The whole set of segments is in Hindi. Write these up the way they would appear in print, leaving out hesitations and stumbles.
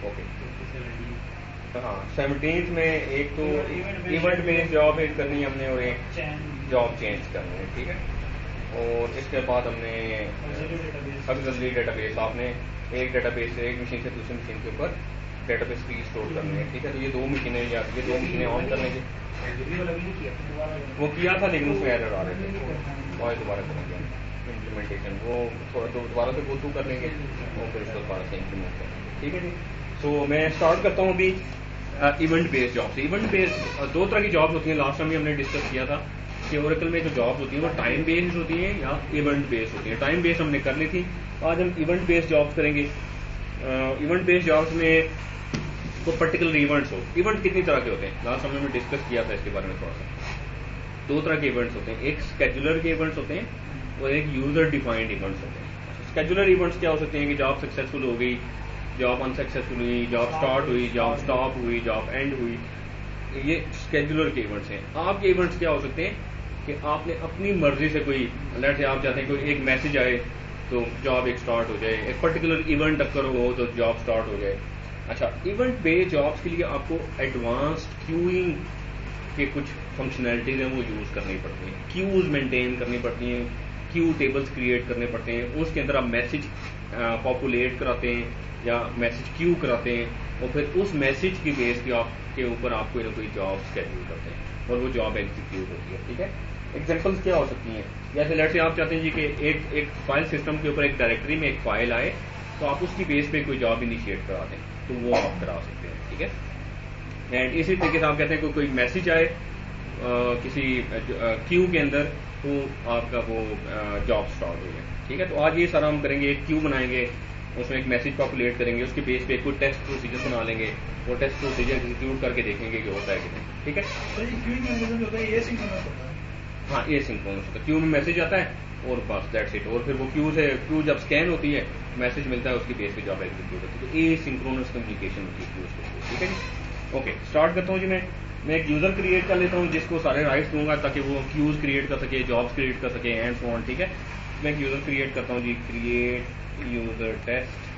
ओके हाँ 17 में एक तो इवेंट बेस्ड जॉब एक करनी है हमने और एक जॉब चेंज करनी है, ठीक है। और इसके बाद हमने ऑक्सिलरी डेटाबेस, आपने एक डेटाबेस से एक मशीन से दूसरी मशीन के ऊपर डेटाबेस की स्टोर करनी है, ठीक है। तो ये दो मशीनें या ये दो मशीनें ऑन करने की वो किया था लेकिन उसमें एरर आ रहे थे, और दोबारा करेंगे इम्प्लीमेंटेशन, वो थोड़ा तो दोबारा से गो थ्रू कर लेंगे और फिर उसको दोबारा से इम्प्लीमेंट करेंगे, ठीक है जी। सो मैं स्टार्ट करता हूँ अभी इवेंट बेस्ड जॉब से। इवेंट बेस्ड दो तरह की जॉब होती हैं, लास्ट टाइम भी हमने डिस्कस किया था कि ओरेकल में जो जॉब होती है वो टाइम बेस्ड होती है या इवेंट बेस्ड होती है। टाइम बेस्ड हमने कर ली थी, आज हम इवेंट बेस्ड जॉब्स करेंगे। इवेंट बेस्ड जॉब्स में तो पर्टिकुलर इवेंट्स हो, इवेंट कितनी तरह के होते हैं, लास्ट टाइम हमने डिस्कस किया था इसके बारे में थोड़ा सा। दो तरह के इवेंट्स होते हैं, एक स्केड्यूलर के इवेंट्स होते हैं और एक यूजर डिफाइंड इवेंट्स होते हैं। स्केड्यूलर इवेंट्स क्या हो सकते हैं कि जॉब सक्सेसफुल हो गई, जॉब अनसक्सेसफुल हुई, जॉब स्टार्ट हुई, जॉब स्टॉप हुई, जॉब एंड हुई, ये स्केड्यूलर के इवेंट्स हैं। आपके इवेंट्स क्या हो सकते हैं कि आपने अपनी मर्जी से कोई लेट से आप चाहते हैं कोई एक मैसेज आए तो जॉब एक स्टार्ट हो जाए, एक पर्टिकुलर इवेंट अक्कर हो तो जॉब स्टार्ट हो जाए। अच्छा, इवेंट बेस्ड जॉब्स के लिए आपको एडवांस्ड क्यूइंग के कुछ फंक्शनैलिटीज हैं वो यूज करनी पड़ती हैं, क्यूज मेंटेन करनी पड़ती हैं, क्यू टेबल्स क्रिएट करने पड़ते हैं, उसके अंदर आप मैसेज पॉपुलेट कराते हैं या मैसेज क्यू कराते हैं और फिर उस मैसेज की बेस के ऊपर आप कोई ना कोई जॉब शेड्यूल करते हैं और वो जॉब एग्जीक्यूट होती है, ठीक है। एग्जांपल्स क्या हो सकती हैं, जैसे लेट से आप चाहते हैं जी कि एक फाइल सिस्टम के ऊपर एक डायरेक्टरी में एक फाइल आए तो आप उसकी बेस पे कोई जॉब इनिशिएट करा दें तो वो आप करा सकते हैं, ठीक है। एंड इसी तरीके से आप कहते हैं कोई मैसेज आए किसी क्यू के अंदर तो आपका वो जॉब स्टार्ट हो गया, ठीक है। तो आज ये सारा हम करेंगे, एक क्यू बनाएंगे, उसमें एक मैसेज पॉपुलेट करेंगे, उसके बेस पे कोई टेस्ट प्रोसीजर बना लेंगे, वो टेस्ट प्रोसीजर एग्जीक्यूट करके देखेंगे कि होता है कि नहीं, ठीक है। हाँ, ये सिंक्रोनस होता है, क्यू में मैसेज आता है और बस दैट्स इट, और फिर वो क्यू जब स्कैन होती है मैसेज मिलता है, उसकी बेस पे जॉब एग्जीक्यूट होती है। तो ये सिंक्रोनस कम्युनिकेशन होती है क्यूज के, ठीक है जी। ओके, स्टार्ट करता हूँ जी। मैं एक यूजर क्रिएट कर लेता हूँ जिसको सारे राइट्स दूंगा ताकि वो क्यूज क्रिएट कर सके, जॉब्स क्रिएट कर सके एंड सो ऑन, ठीक है। मैं एक यूजर क्रिएट करता हूँ जी, create user test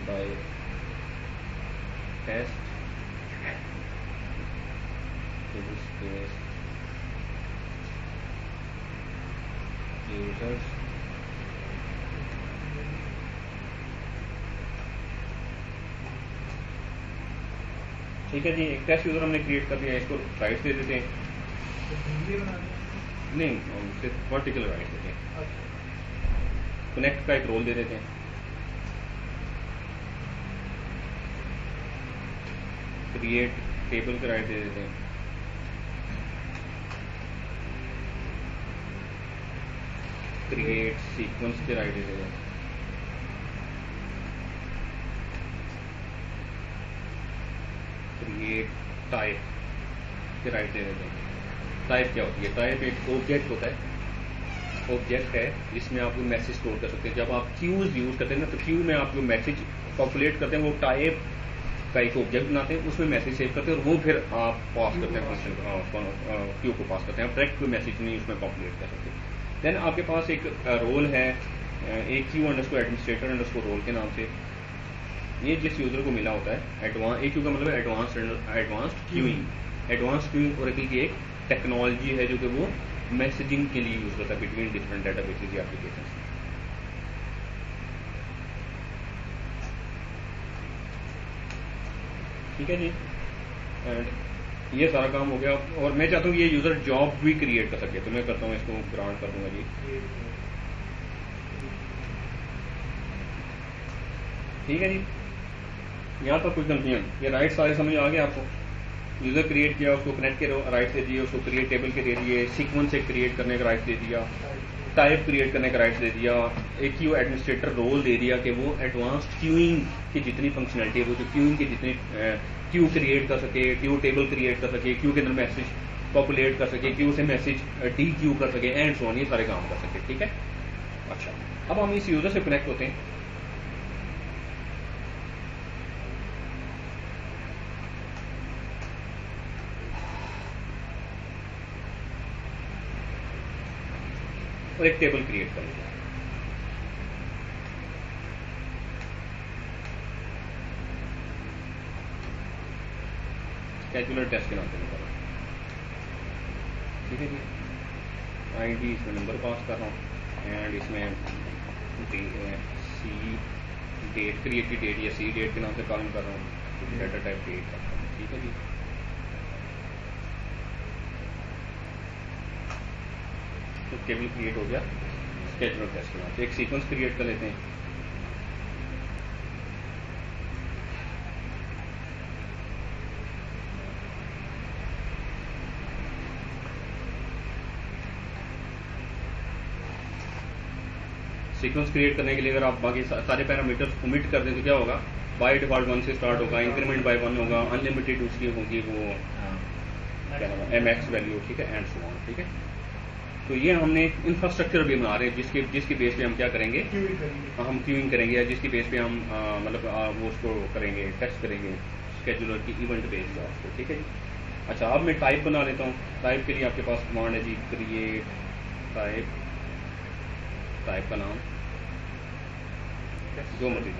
by test users ठीक है जी। एक टेस्ट यूजर हमने क्रिएट कर दिया, इसको राइट्स दे देते हैं, नहीं सिर्फ पर्टिकुलर राइट्स देते हैं, कनेक्ट का एक रोल दे देते हैं, क्रिएट टेबल के राइट दे देते हैं, क्रिएट सीक्वेंस के राइट दे देते हैं, क्रिएट टाइप के राइट दे देते हैं। टाइप क्या होती है, टाइप एक ऑब्जेक्ट होता है, ऑब्जेक्ट है जिसमें आप मैसेज स्टोर कर सकते हैं। जब आप क्यूज यूज करते हैं ना तो क्यू में आप जो मैसेज पॉपुलेट करते हैं वो टाइप का एक ऑब्जेक्ट बनाते हैं, उसमें मैसेज सेव करते हैं और वो फिर आप पास करते हैं फंक्शन क्यू को पास करते हैं। आप डायरेक्ट कोई मैसेज नहीं उसमें पॉपुलेट कर सकते। देन आपके पास एक रोल है, एक Q underscore administrator underscore role के नाम से, ये जिस यूजर को मिला होता है। एक क्यू का मतलब advanced queuing. Advanced queuing Oracle की एक टेक्नोलॉजी है जो कि वो मैसेजिंग के लिए यूज होता है बिटवीन डिफरेंट डेटाबेसेस या एप्लीकेशंस। ठीक है जी, एंड ये सारा काम हो गया। और मैं चाहता हूँ ये यूजर जॉब भी क्रिएट कर सके, तो मैं करता हूँ इसको ग्रांट कर दूंगा जी। ठीक है जी, यहाँ तक कोई कंफ्यूजन, ये राइट सारे समझ आ गए आपको। यूजर क्रिएट किया, उसको कनेक्ट के राइट दे दिए, उसको क्रिएट टेबल के दे दिए, सीक्वेंस से क्रिएट करने का राइट दे दिया, टाइप क्रिएट करने का राइट दे दिया, एक क्यू एडमिनिस्ट्रेटर रोल दे दिया कि वो एडवांस्ड क्यूइंग की जितनी फंक्शनलिटी है वो जो क्यूइंग के जितने क्यू क्रिएट कर सके, क्यू टेबल क्रिएट कर सके, क्यू के अंदर मैसेज पॉपुलेट कर सके, क्यू से मैसेज डी क्यू कर सके एंड सो ऑन, ये सारे काम कर सके। ठीक है, अच्छा अब हम इस यूजर से कनेक्ट होते हैं। और एक टेबल क्रिएट कर लेते हैं। स्केजुलर टेस्ट के नाम से निकालो, ठीक है जी। आईडी इसमें नंबर पास कर रहा हूँ एंड इसमें सी डेट, क्रिएट की डेट या सी डेट के नाम से कॉलम कर रहा हूँ, डाटा टाइप डेट कर रहा हूँ, ठीक है जी। तो टेबल क्रिएट हो गया स्केजुलर टेस्ट के नाम से। एक सीक्वेंस क्रिएट कर लेते हैं। सीक्वेंस क्रिएट करने के लिए अगर आप बाकी सारे पैरामीटर्स ओमिट कर दें तो क्या होगा, बाय डिफॉल्ट 1 से स्टार्ट होगा, इंक्रीमेंट बाय 1 होगा, अनलिमिटेड उसकी होगी वो क्या नाम है MX वैल्यू, ठीक है, एंड सो ऑन, ठीक है। तो ये हमने इंफ्रास्ट्रक्चर भी बना रहे हैं जिसके बेस पे हम क्या करेंगे, हम क्यूइंग करेंगे, या जिसकी बेस पे हम मतलब वो उसको करेंगे, टेस्ट करेंगे स्केजुलर की इवेंट बेस्ड जॉब्स को, ठीक है जी। अच्छा, अब मैं टाइप बना लेता हूँ। टाइप के लिए आपके पास कमांड है जी, क्रिएट टाइप, टाइप का नाम जो मर्जी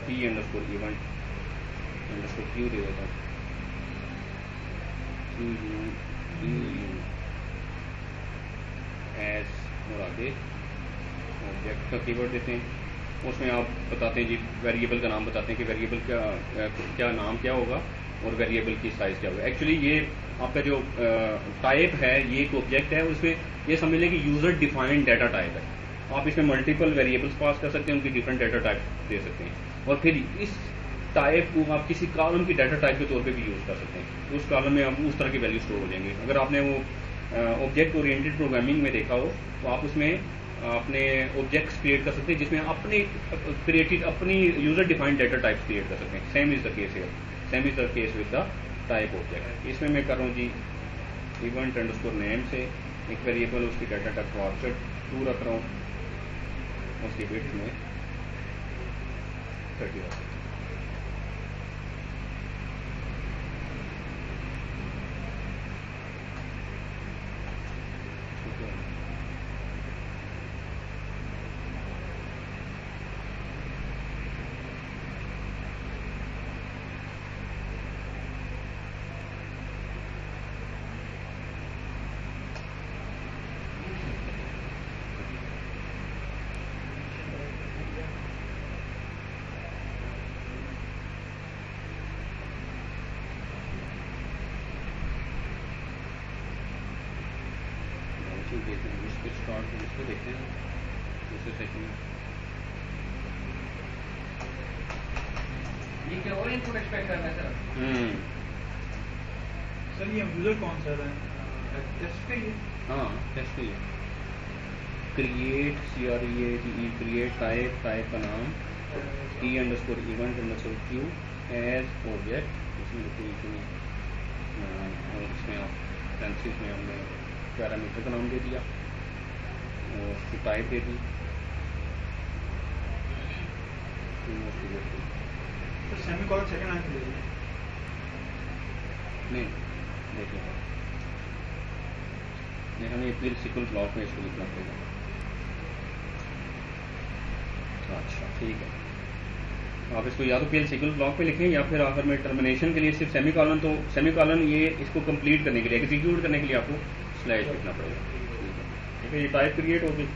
P underscore event underscore Q दे देता हूँ, QU एस, और आगे ऑब्जेक्ट का कीवर्ड देते हैं। उसमें आप बताते हैं जी, वेरिएबल का नाम बताते हैं कि वेरिएबल क्या नाम क्या होगा और वेरिएबल की साइज क्या होगा। एक्चुअली ये आपका जो टाइप है ये एक ऑब्जेक्ट है, उसमें ये समझ लें कि यूजर डिफाइंड डाटा टाइप है। आप इसमें मल्टीपल वेरिएबल्स पास कर सकते हैं, उनकी डिफरेंट डाटा टाइप दे सकते हैं, और फिर इस टाइप को आप किसी कॉलम की डाटा टाइप के तौर पे भी यूज कर सकते हैं। उस कॉलम में आप उस तरह की वैल्यू स्टोर हो जाएंगे। अगर आपने वो ऑब्जेक्ट ओरिएंटेड प्रोग्रामिंग में देखा हो तो आप उसमें अपने ऑब्जेक्ट्स क्रिएट कर सकते हैं जिसमें अपने क्रिएटेड अपनी user defined data types create कर सकते हैं। सेम इज द केस है, same is the case with the type object. इसमें मैं कर रहा हूँ जी इवेंट अंडरस्कोर नेम से एक वेरिएबल, उसकी डाटा टाइप ऑब्जेक्ट 2 रख रहा हूँ, उसकी विड्थ में 30 रख। देखते हैं इसको स्टार्ट, इसको देखते हैं दूसरे सेकंड में। ये क्या और इनपुट एक्सपेक्ट कर रहा है सर? सर ये यूजर कौन सा है? टेस्ट पे ही? हाँ, टेस्ट पे ही। Create CREATE create type, type का नाम T underscore event underscore Q as object, इसमें और इसमें आप पेंसिल में हमने पैरामीटर का नाम दे दिया और उसकी टाइप दे दी। तो सेमीकोलन सेकंड आंसर दे दिया नहीं, देखिए नहीं, हमें फिर सिक्वल ब्लॉक में इसको लिखना पड़ेगा। अच्छा ठीक है, आप इसको या तो पहले सिक्वल ब्लॉक पे लिखें या फिर आखिर में टर्मिनेशन के लिए सिर्फ सेमीकोलन। तो सेमीकोलन ये इसको कंप्लीट करने के लिए, एग्जीक्यूट करने के लिए आपको स्लैश लिखना पड़ेगा। ठीक है, ये टाइप क्रिएट हो गई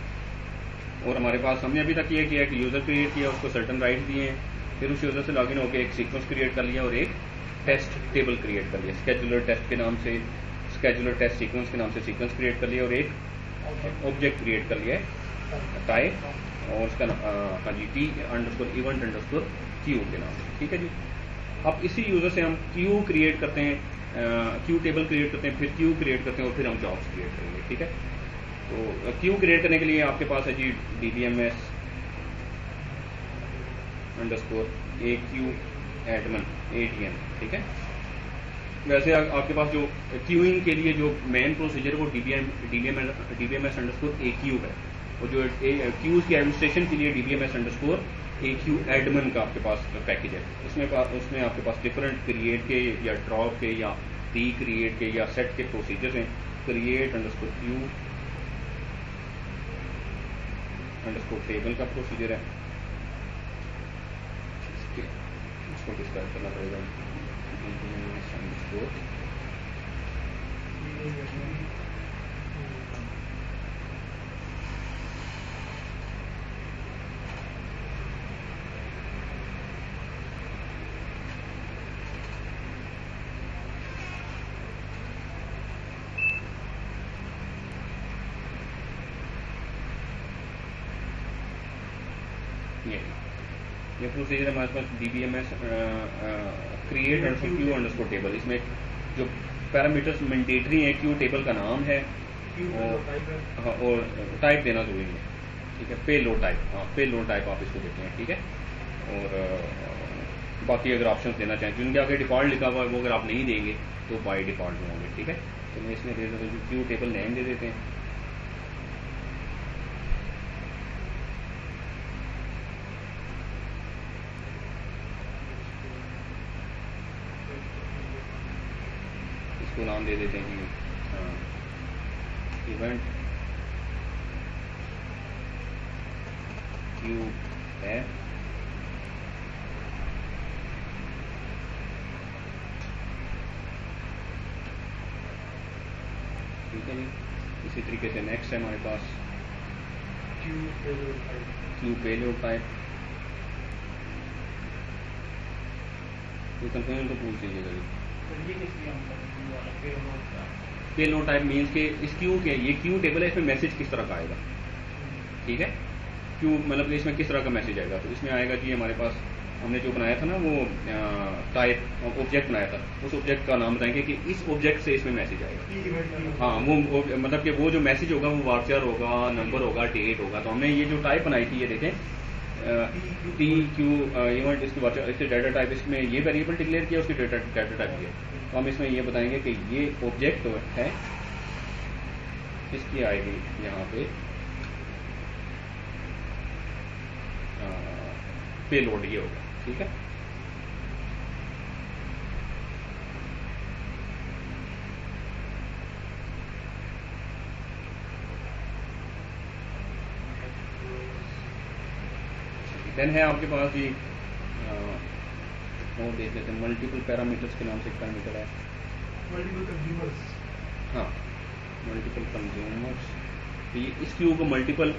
और हमारे पास हमने अभी तक ये किया कि यूज़र क्रिएट किया, उसको सर्टन राइट दिए हैं, फिर उस यूज़र से लॉगिन होकर एक सीक्वेंस क्रिएट कर लिया और एक टेस्ट टेबल क्रिएट कर लिया। स्केजुलर टेस्ट के नाम से, स्केजुलर टेस्ट सीक्वेंस के नाम से सीक्वेंस क्रिएट कर लिया और एक ऑब्जेक्ट क्रिएट कर लिया है टाइप और उसका हाँ जी T underscore event underscore Q के नाम से। ठीक है जी, अब इसी यूज़र से हम Q क्रिएट करते हैं, Q टेबल क्रिएट करते हैं, फिर Q क्रिएट करते हैं और फिर हम जॉब्स क्रिएट करेंगे। ठीक है, तो Q क्रिएट करने के लिए आपके पास है जी DBMS underscore AQ Edmund ATM। ठीक है, वैसे आपके पास जो क्यूइंग के लिए जो मेन प्रोसीजर वो DBMS अंडरस्कोर AQ है, और जो क्यूज की एडमिनिस्ट्रेशन के लिए DBMS अंडरस्कोर AQ एडमन का आपके पास पैकेज है। उसमें आपके पास डिफरेंट क्रिएट के या ड्रॉप के या क्रिएट के या सेट के प्रोसीजर्स हैं। Create underscore Q underscore table का प्रोसीजर है, इसको डिस्क्राइब करना पड़ेगा। ये प्रोसीजर हमारे पास DBMS create underscore Q underscore table. इसमें जो पैरामीटर्स मैंडेटरी हैं, क्यू टेबल का नाम है और टाइप देना जरूरी है, ठीक है। पे लोड टाइप, हाँ पे लोड टाइप आप इसको देते हैं, ठीक है। और बाकी अगर ऑप्शन देना चाहें, जिनके आगे डिफॉल्ट लिखा हुआ है वो अगर आप नहीं देंगे तो बाई डिफॉल्ट होंगे, ठीक है। तो मैं इसमें दे देता हूँ क्यू टेबल नेम दे देते हैं। इसको नाम दे देते हैं कि इवेंट क्यू है, ठीक है जी। इसी तरीके से नेक्स्ट है हमारे पास क्यू पेलोड टाइप। ये कंफ्यूजन तो पूछ लीजिएगा जी। पेलोड टाइप मीन्स के इस क्यू के, ये क्यू टेबल है, इसमें मैसेज किस तरह का आएगा, ठीक है। क्यू मतलब कि इसमें किस तरह का मैसेज आएगा, तो इसमें आएगा जी हमारे पास हमने जो बनाया था ना वो टाइप ऑब्जेक्ट बनाया था, उस ऑब्जेक्ट का नाम बताएंगे कि इस ऑब्जेक्ट से इसमें मैसेज आएगा। हाँ वो मतलब कि वो जो मैसेज होगा वो वार्चर होगा, नंबर होगा, डेट होगा। तो हमने ये जो टाइप बनाई थी, ये देखें टी क्यू इवेंट, इसकी वार्चर, इसके डाटा टाइप, इसमें ये वेरिएबल डिक्लेयर किया, उसकी डाटा टाइप किया। तो हम इसमें ये बताएंगे कि ये ऑब्जेक्ट है, इसकी आएगी यहाँ पे पेलोड ये होगा, ठीक है। देन है आपके पास जी और देख लेते हैं मल्टीपल पैरामीटर्स के नाम से एक पैरामीटर है मल्टीपल कंज्यूमर्स। हाँ मल्टीपल कंज्यूमर्स, तो ये इस क्यू को मल्टीपल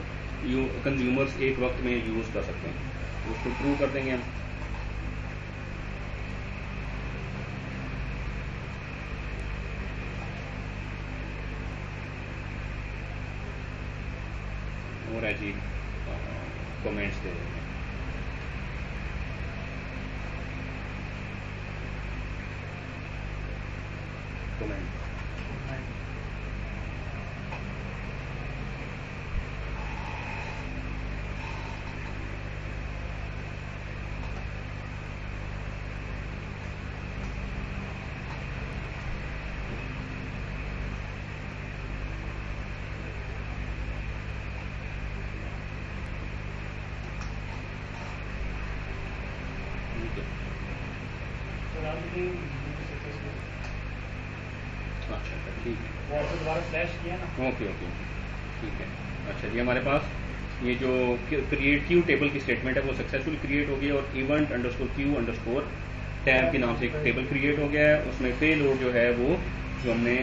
कंज्यूमर्स एक वक्त में यूज कर सकते हैं, उसको ट्रू कर देंगे हम। और है जी कमेंट्स दे देंगे, कमेंट। अच्छा ठीक है, दोबारा स्लैश किया ना। ओके ओके ठीक है। अच्छा जी हमारे पास ये जो क्रिएट क्यू टेबल की स्टेटमेंट है वो सक्सेसफुल क्रिएट हो गई, और event underscore Q underscore tab के नाम से एक टेबल क्रिएट हो गया है। उसमें पे लोड जो है वो जो हमने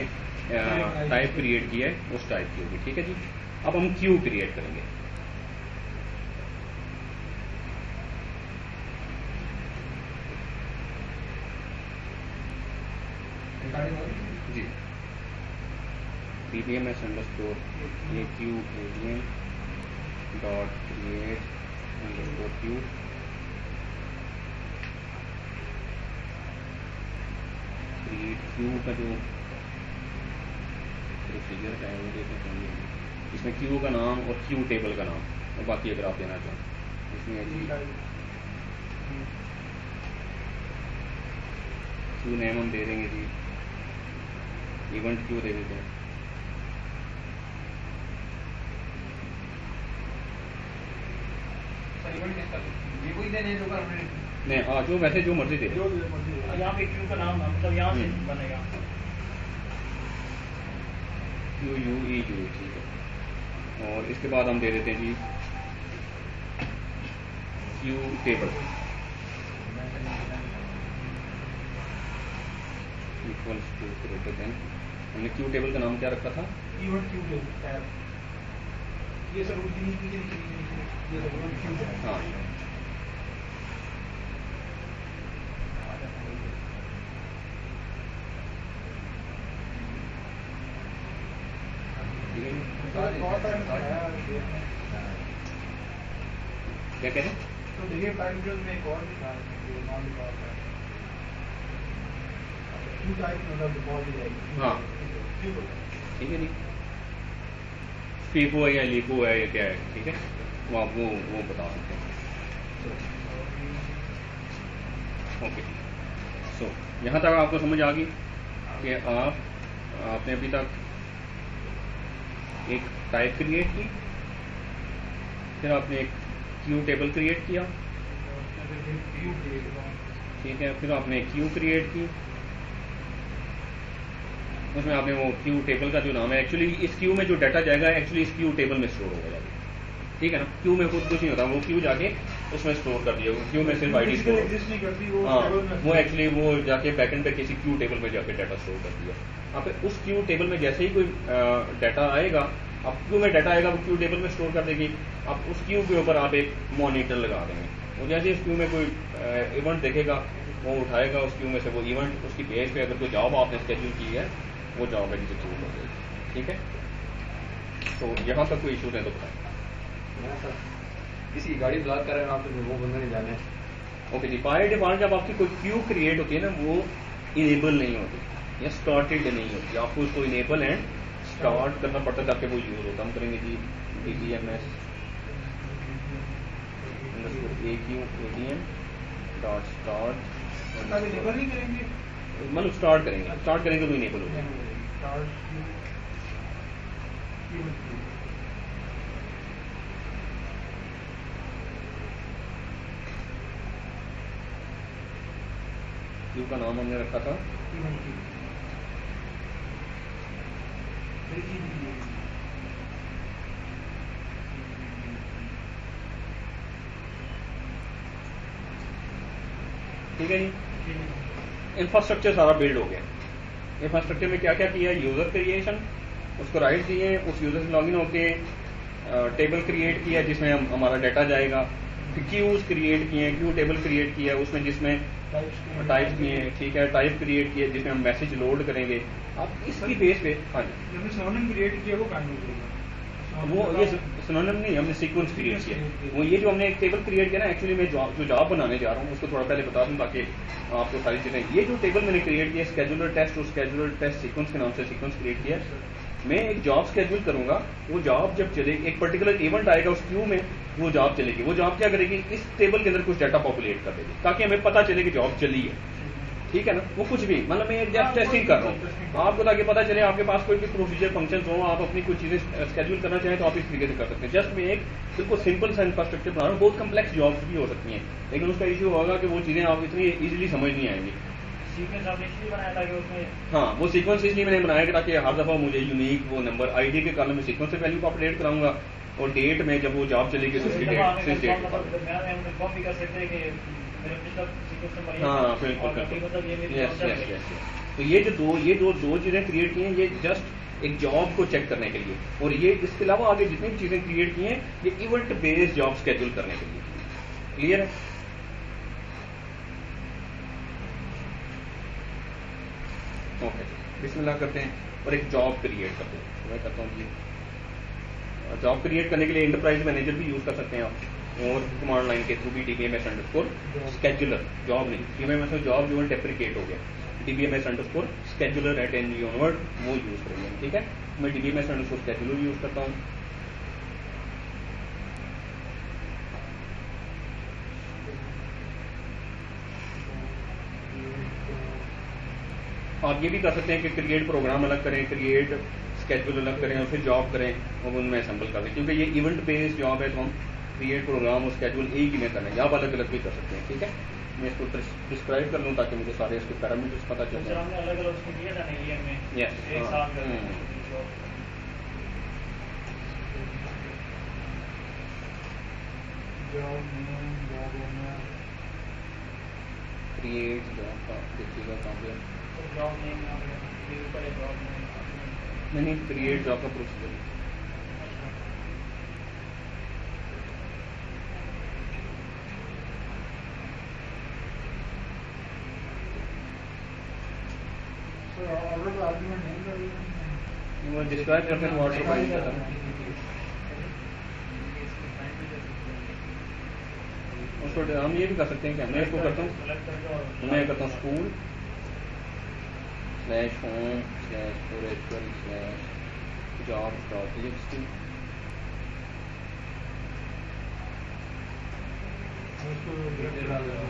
टाइप क्रिएट की है उस टाइप की होगी, ठीक है जी। अब हम क्यू क्रिएट करेंगे। जी DBMS अंडरस्कोर ये Q ADM dot create underscore Q, create Q का जो प्रोसीजर है वो देखें। इसमें क्यू का नाम और क्यू टेबल का नाम और बाकी अगर आप देना चाहें इसमें क्यू नेम हम दे देंगे जी, इवेंट क्यू दे देते हैं। नहीं हाँ जो वैसे जो मर्जी दे, यहाँ पे क्यू का नाम मतलब यहाँ से बनेगा क्यू यू ई यू, ठीक है। और इसके बाद हम दे देते हैं जी Q table. Equals to greater than, हमने क्यू टेबल का नाम क्या रखा था? इवेंट क्यू टैब, ये सब नीचे ये सब क्यू टैब। हाँ, क्या कह रहे हैं? तो देखिए पैरामीटर्स में एक और भी था, जो नॉन डिफॉल्ट है, क्यू टाइप मतलब डिफॉल्ट ही रहेगी। हाँ, क्यू ठीक है, नहीं फीफो है या लीफो है या क्या है, ठीक है, वो आप वो बता सकते हैं। ओके, सो यहाँ तक आपको समझ आ गई कि आपने अभी तक एक टाइप क्रिएट की, फिर आपने एक क्यू टेबल क्रिएट किया, ठीक है, फिर आपने क्यू क्रिएट की, उसमें आपने वो क्यू टेबल का जो नाम है, एक्चुअली इस क्यू में जो डाटा जाएगा एक्चुअली इस क्यू टेबल में स्टोर होगा जाके, ठीक है ना। क्यू में कुछ नहीं होता, वो क्यू जाके उसमें स्टोर कर दिया, क्यू में सिर्फ आईडी स्टोर, हाँ, वो एक्चुअली वो जाके बैकएंड पे किसी क्यू टेबल में जाके डाटा स्टोर कर दिया। आप उस क्यू टेबल में जैसे ही कोई डाटा आएगा, आप क्यू में डाटा आएगा वो क्यू टेबल में स्टोर कर देगी, आप उस क्यू के ऊपर आप एक मॉनिटर लगा देंगे, और जैसे इस क्यू में कोई इवेंट देखेगा वो उठाएगा उस क्यू में से वो इवेंट, उसकी बेस पे अगर कोई जॉब आपने शेड्यूल की है वो जॉब एग्जीक्यूट हो जाएगी, ठीक है। तो यहाँ तक कोई इशू नहीं तो बताएं। किसी की गाड़ी ब्लॉक कर रहे हैं आप, तो वो बंदा नहीं जाने। ओके जी, बाय डिफॉल्ट जब आपकी कोई क्यू क्रिएट होती है ना, वो इनेबल नहीं होती या स्टार्टेड नहीं होती, आपको उसको इनेबल एंड स्टार्ट करना पड़ता है ताकि वो यूज होता। हम करेंगे जी DBMS डॉट स्टार्ट, मतलब स्टार्ट करेंगे तो इनेबल हो जाएगा। क्यू का नाम हमने रखा था ठीक है जी। इंफ्रास्ट्रक्चर सारा बिल्ड हो गया। इंफ्रास्ट्रक्चर में क्या क्या किया? यूजर क्रिएशन, उसको राइट दिए, उस यूजर से लॉगिन होके टेबल क्रिएट किया जिसमें हमारा डाटा जाएगा, फिर क्यूज क्रिएट किए, क्यू टेबल क्रिएट किया उसमें जिसमें टाइप किए, ठीक है, टाइप क्रिएट किए जिसमें हम मैसेज लोड करेंगे। आप इसकी बेस पे, हाँ जी, सिनोनिम क्रिएट किया वो वो ये सिनोनिम नहीं, हमने सीक्वेंस क्रिएट किया। वो ये जो हमने एक टेबल क्रिएट किया ना, एक्चुअली मैं जो जॉब बनाने जा रहा हूँ उसको थोड़ा पहले बता दूं ताकि आपको सारी चीजें। ये जो टेबल मैंने क्रिएट किया स्केड्यूलर टेस्ट और स्केड्यूलर टेस्ट सीक्वेंस के नाम से सीक्वेंस क्रिएट किया। मैं एक जॉब स्केड्यूल करूंगा, वो जॉब जब चले एक पर्टिकुलर इवेंट आएगा उस क्यू में, वो जॉब चलेगी। वो जॉब क्या करेगी? इस टेबल के अंदर कुछ डाटा पॉपुलेट कर देगी ताकि हमें पता चले कि जॉब चली है, ठीक है ना। वो कुछ भी, मतलब मैं जस्ट टेस्टिंग कर रहा हूँ आपको, ताकि पता चले आपके पास कोई भी प्रोसीजर फंक्शन हो, आप अपनी कोई चीजें स्केड्यूल करना चाहें तो आप इस तरीके से कर सकते हैं। जस्ट मैं एक बिल्कुल सिंपल सा इंफ्रास्ट्रक्चर बना रहा हूँ। बहुत कम्प्लेक्स जॉब्स भी हो सकती हैं, लेकिन उसका इश्यू होगा कि वो चीजें आप इतनी इजीली समझ नहीं आएंगी। सीक्वेंस आपने इसलिए बनाया था कि उसमें, हाँ, वो सीक्वेंस इसलिए मैंने बनाया कि ताकि हर दफा मुझे यूनिक वो नंबर आईडी के कॉलम में सीक्वेंस से वैल्यू को अपडेट कराऊंगा, और डेट में जब वो जॉब चलेगी तो उसकी डेट से डेट। कॉम भी कर सकते हैं कि मेरे पिछला सीक्वेंस नंबर ये हाँ, था, बिल्कुल और बाकी मतलब ये मेरी यस जॉब यस चल रही है। यस। तो ये दो चीजें क्रिएट की हैं, ये जस्ट एक जॉब को चेक करने के लिए, और ये इसके अलावा आगे जितनी भी चीजें क्रिएट की हैं ये इवेंट बेस्ड जॉब शेड्यूल करने के लिए। क्लियर है? ओके, बिस्मिल्लाह करते हैं और एक जॉब क्रिएट करते हैं। मैं करता हूँ जी, जॉब क्रिएट करने के लिए एंटरप्राइज मैनेजर भी यूज कर सकते हैं आप, और कमांड लाइन के थ्रू भी DBMS_scheduler, जॉब नहीं, DBMS जॉब जो है डेप्रिकेट हो गया, DBMS_scheduler @NG onward वो यूज करेंगे, ठीक है। मैं DBMS_scheduler यूज करता हूँ। आप ये भी कर सकते हैं कि क्रिएट प्रोग्राम अलग करें, क्रिएट स्केड्यूल अलग करें और फिर जॉब करें और उनमें असेंबल कर दें, क्योंकि ये इवेंट बेस्ड जॉब है तो हम क्रिएट प्रोग्राम और स्केड्यूल एक ही में करना है, या आप अलग अलग भी कर सकते हैं, ठीक है। मैं इसको डिस्क्राइब कर लूँ ताकि मुझे सारे इसके पैरामीटर्स पता चल सर जाए। हमने अलग अलग उसमें किया था ना ईयर में, Yes, एक हाँ, साथ कर क्रिएट जॉब का देखिएगा कहाँ पे जॉब नेम यहाँ पे व्यू पर जॉब नेम नहीं, क्रिएट जॉब का प्रोसीजर। सर ऑर्डर का आर्गुमेंट नहीं करेगा, वो डिस्क्राइब करते हैं वाटर फाइल का। उसको हम ये भी कर सकते हैं कि मैं इसको करता हूँ, सेलेक्ट करके और मैं करता हूँ स्कूल /home/forever/jobs.txt। उसको डिटेल डाल देगा।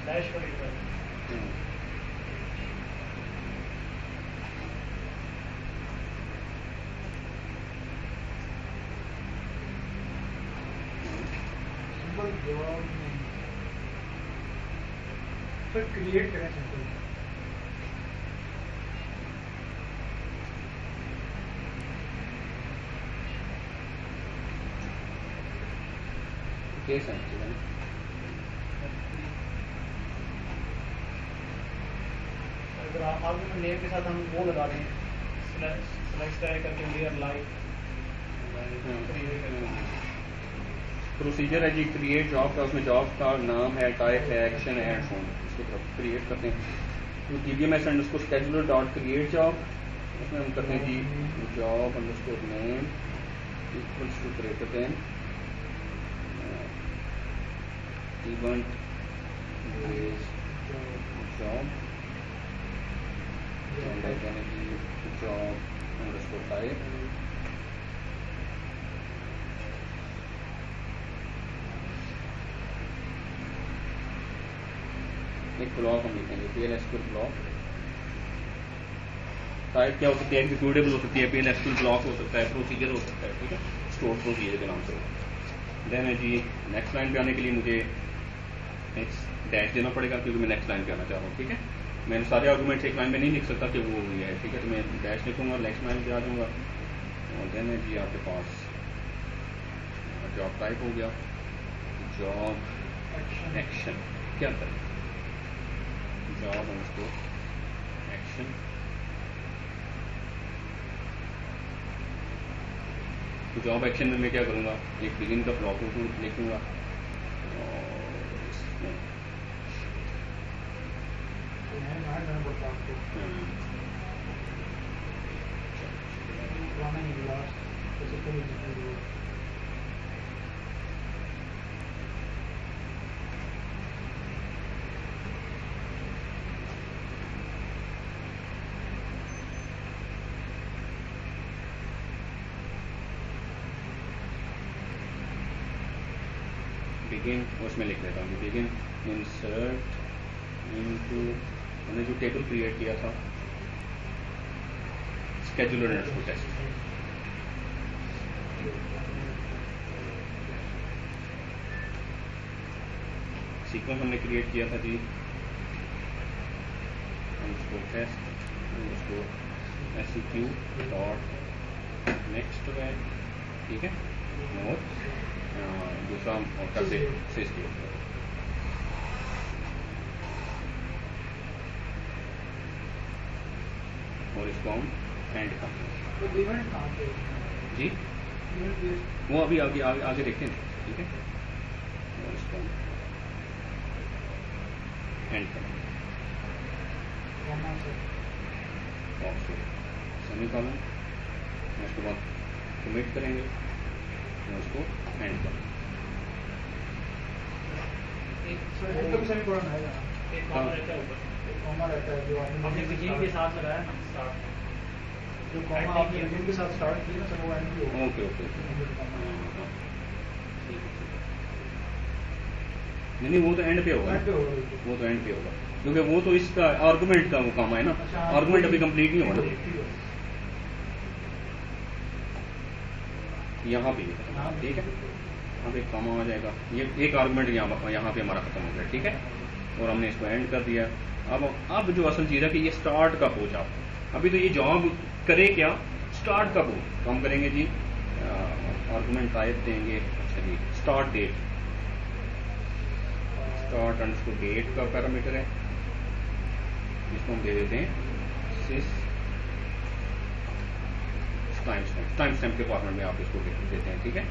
डैश पर हिट करें। सिंपल जवाब नहीं सर, क्रिएट करें सिंपल। केस है ठीक है। अगर आर्गुमेंट नेम के साथ हम वो लगा दें सेलेक्ट करके लेयर लाइट प्रोसीजर है जी क्रिएट जॉब का, उसमें जॉब का नाम है, टाइप है, एक्शन है, एंड फोन। इसको क्रिएट करते हैं तो TBMS underscore scheduler dot create job, उसमें हम करते हैं जी job underscore name equals to greater than event job job underscore type एक ब्लॉक हम लिखेंगे PLSQL ब्लॉक। टाइप क्या हो सकती है, एग्जीक्यूटेबल हो सकती है, PLSQL ब्लॉक हो सकता है, प्रोसीजर हो सकता है, ठीक है, स्टोर प्रोसीजर के नाम से। देन है जी नेक्स्ट लाइन पे आने के लिए मुझे डैश देना पड़ेगा क्योंकि मैं नेक्स्ट लाइन पे आना चाह रहा हूँ, ठीक है। मैंने सारे आर्गूमेंट्स एक लाइन में नहीं लिख सकता कि वो हुई है, ठीक है, तो मैं डैश लिखूंगा, नेक्स्ट लाइन पे आ जाऊंगा। और देन है जी आपके पास जॉब टाइप हो गया, जॉब एक्शन क्या करें, जॉब अंडरस्कोर एक्शन। तो जॉब एक्शन में मैं क्या करूँगा, एक बिगिन का ब्लॉक लिखूंगा और इसमें बिगिन उसमें लिख लेता हूँ, बिगिन इंसर्ट इनटू, मैंने जो टेबल क्रिएट किया था scheduler अंडरस्कोर टेस्ट, सीक्वेंस हमने क्रिएट किया था G underscore test underscore SEQ dot next है, ठीक है। और दूसरा और से और इसको हम एंड करते हैं जी, वो अभी आगे आगे आगे देखते हैं, ठीक है। और इसको हम एंड करेंगे सेमीकोलन, उसके बाद कमिट करेंगे और उसको एंड करेंगे। एक कॉमा रहता है ऊपर, जो हमने बिगिन के साथ लगाया ना स्टार्ट, जो कॉमा आपने बिगिन के साथ स्टार्ट किया ना, वो एंड भी होगा। ओके ओके नहीं वो तो एंड पे होगा, वो तो एंड पे होगा क्योंकि वो तो इसका आर्गुमेंट का वो काम है ना, आर्गुमेंट अभी कंप्लीट नहीं हुआ ना। यहाँ पे ठीक है, अब एक कॉमा आ जाएगा, ये एक आर्गुमेंट यहाँ पे हमारा खत्म हो गया, ठीक है। और हमने इसको एंड कर दिया। अब जो असल चीज़ है कि ये स्टार्ट कब हो जाओ, अभी तो ये जॉब करे क्या, स्टार्ट कब हो, तो हम करेंगे जी आर्गुमेंट टाइप देंगे, अच्छा जी start date, start underscore date का पैरामीटर है, इसको हम दे देते हैं सिस टाइम स्टैम्प के फॉर्मेट में आप इसको देते हैं, ठीक है।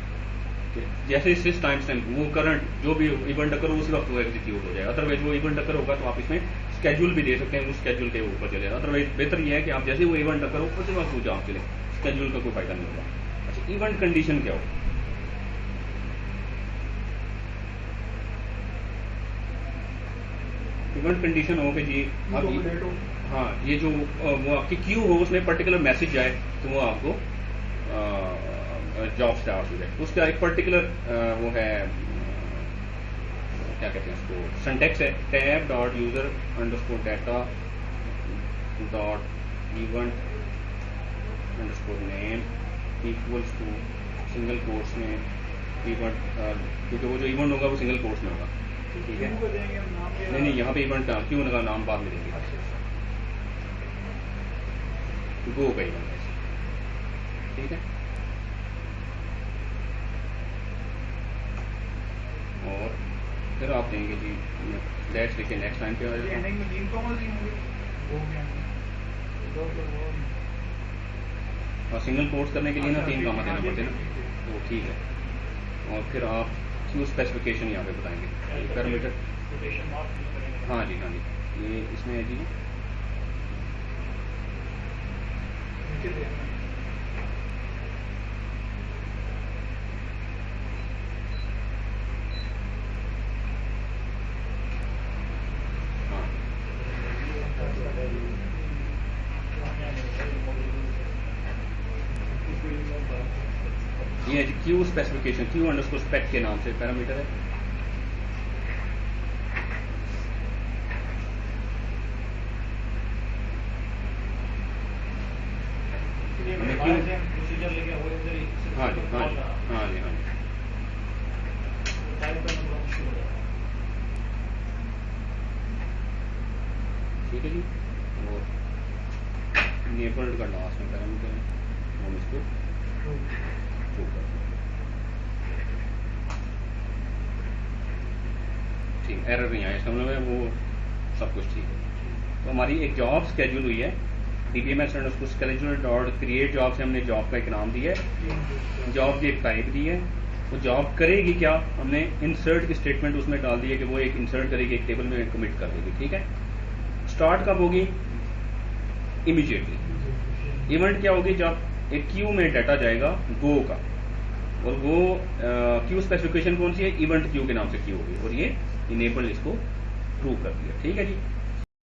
जैसे ही सिस टाइम स्टैम्प वो करंट जो भी इवेंट अगर उस वक्त वो एग्जीक्यूट हो जाएगा, अदरवाइज वो इवेंट अगर होगा तो आप इसमें स्केड्यूल भी दे सकते हैं, उस स्केड्यूल के ऊपर चले, अदरवाइज बेहतर यह है कि आप जैसे वो इवेंट अगर हो उसी वक्त वो जॉब चले, स्केड्यूल का कोई फायदा नहीं होगा। अच्छा इवेंट कंडीशन क्या हो, इवेंट कंडीशन हो कि जी अब हाँ ये जो वो आपकी क्यू हो उसमें पर्टिकुलर मैसेज आए तो वो आपको जॉब स्टार्ट हो जाए, उसका एक पर्टिकुलर वो है क्या कहते हैं उसको, सिंटैक्स है tab dot user underscore data dot event underscore name equals to single quotes में इवेंट, क्योंकि वो जो इवेंट होगा वो सिंगल कोट्स में होगा, ठीक है। नहीं यहाँ पे इवेंट क्यों का नाम बाद में देंगे, गो का इवेंट है, ठीक है। और फिर आप देंगे जी लेट्स लिखे नेक्स्ट लाइन पे आ जाएगा। और सिंगल कोट्स करने के लिए ना 3 कामा देना पड़ते ना, तो ठीक है। और फिर आप क्यू स्पेसिफिकेशन यहाँ पे बताएंगे पैरामीटर, हाँ जी ये इसमें है जी ये Q specification, Q underscore spec के नाम से पैरामीटर है। हाँ जी हाँ जी हाँ जी हाँ जी ठीक है जी। और इनेबल्ड का लास्ट में पैरामीटर है, हम इसको ट्रू कर दें, ठीक, एरर नहीं आया इसका मतलब वो सब कुछ ठीक है। तो हमारी एक जॉब स्केड्यूल हुई है, DBMS ने उसको स्केड्यूल डॉट क्रिएट जॉब से हमने जॉब का एक नाम दिया है, जॉब की एक टाइप दी है, वो जॉब करेगी क्या, हमने इंसर्ट की स्टेटमेंट उसमें डाल दी है कि वो एक इंसर्ट करेगी, एक टेबल में कमिट कर देगी, ठीक है। स्टार्ट कब होगी, इमीडिएटली। इवेंट क्या होगी, जब एक क्यू में डाटा जाएगा गो का, और वो क्यू स्पेसिफिकेशन कौन सी है, इवेंट क्यू के नाम से क्यू होगी, और ये इनेबल इसको ट्रू कर दिया, ठीक है जी।